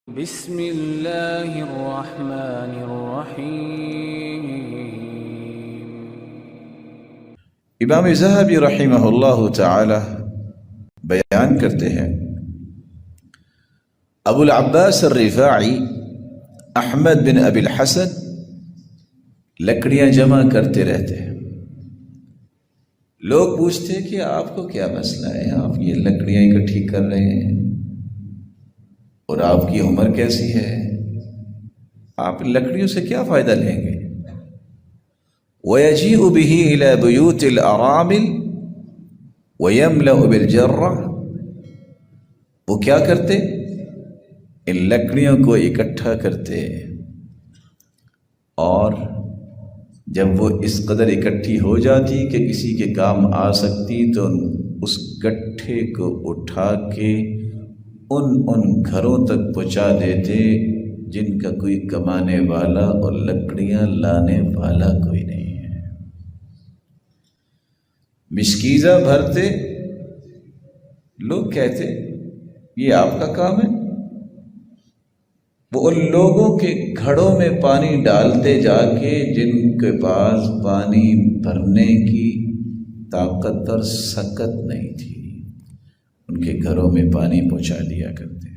بسم اللہ الرحمن الرحیم۔ امام ذہبی رحمہ اللہ تعالی بیان کرتے ہیں، ابو العباس الرفاعی احمد بن ابی الحسن لکڑیاں جمع کرتے رہتے ہیں۔ لوگ پوچھتے ہیں کہ آپ کو کیا مسئلہ ہے، آپ یہ لکڑیاں اکٹھی کر رہے ہیں اور آپ کی عمر کیسی ہے، آپ لکڑیوں سے کیا فائدہ لیں گے؟ وَيَجِيءُ بِهِ إِلَى بُيُوتِ الْأَرَامِلِ وَيَمْلَأُ بِالْجَرَّةِ، وہ کیا کرتے؟ ان لکڑیوں کو اکٹھا کرتے اور جب وہ اس قدر اکٹھی ہو جاتی کہ کسی کے کام آ سکتی تو اس گٹھے کو اٹھا کے ان گھروں تک پہنچا دیتے جن کا کوئی کمانے والا اور لکڑیاں لانے والا کوئی نہیں ہے۔ مشکیزہ بھرتے، لوگ کہتے یہ آپ کا کام ہے، وہ ان لوگوں کے گھڑوں میں پانی ڈالتے جا کے جن کے پاس پانی بھرنے کی طاقت اور سکت نہیں تھی، ان کے گھروں میں پانی پہنچا دیا کرتے۔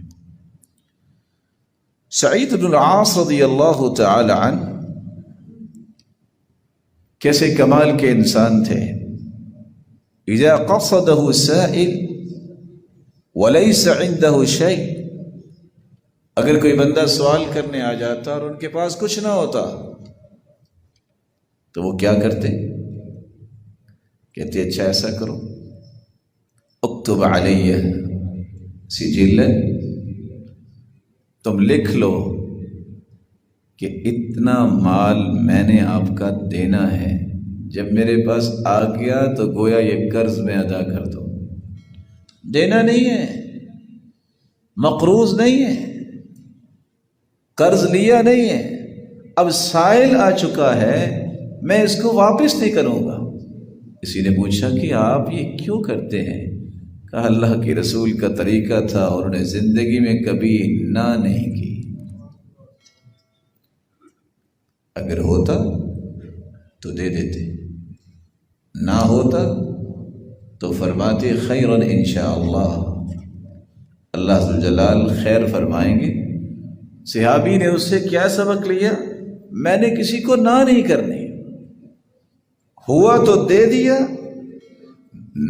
سعید بن العاص رضی اللہ تعالی عنہ کیسے کمال کے انسان تھے۔ اذا قصده سائل وليس عنده شيء، اگر کوئی بندہ سوال کرنے آ جاتا اور ان کے پاس کچھ نہ ہوتا تو وہ کیا کرتے؟ کہتے اچھا ایسا کرو، اکتب علیہ سجل، تم لکھ لو کہ اتنا مال میں نے آپ کا دینا ہے، جب میرے پاس آ گیا تو گویا یہ قرض میں ادا کر دو، دینا نہیں ہے، مقروض نہیں ہے، قرض لیا نہیں ہے، اب سائل آ چکا ہے، میں اس کو واپس نہیں کروں گا۔ کسی نے پوچھا کہ آپ یہ کیوں کرتے ہیں؟ کہا اللہ کے رسول کا طریقہ تھا اور انہیں زندگی میں کبھی نہ نہیں کی، اگر ہوتا تو دے دیتے، نہ ہوتا تو فرماتے خیرن انشاءاللہ، اللہ ذو الجلال خیر فرمائیں گے۔ صحابی نے اس سے کیا سبق لیا؟ میں نے کسی کو نہ نہیں کرنی، ہوا تو دے دیا،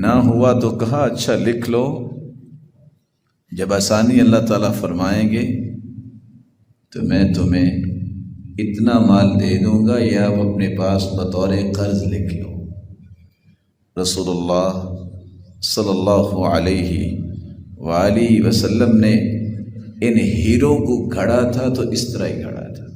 نہ ہوا تو کہا اچھا لکھ لو، جب آسانی اللہ تعالیٰ فرمائیں گے تو میں تمہیں اتنا مال دے دوں گا، یا آپ اپنے پاس بطور قرض لکھ لو۔ رسول اللہ صلی اللہ علیہ وآلہ وسلم نے ان ہیروں کو گھڑا تھا تو اس طرح ہی گھڑا تھا۔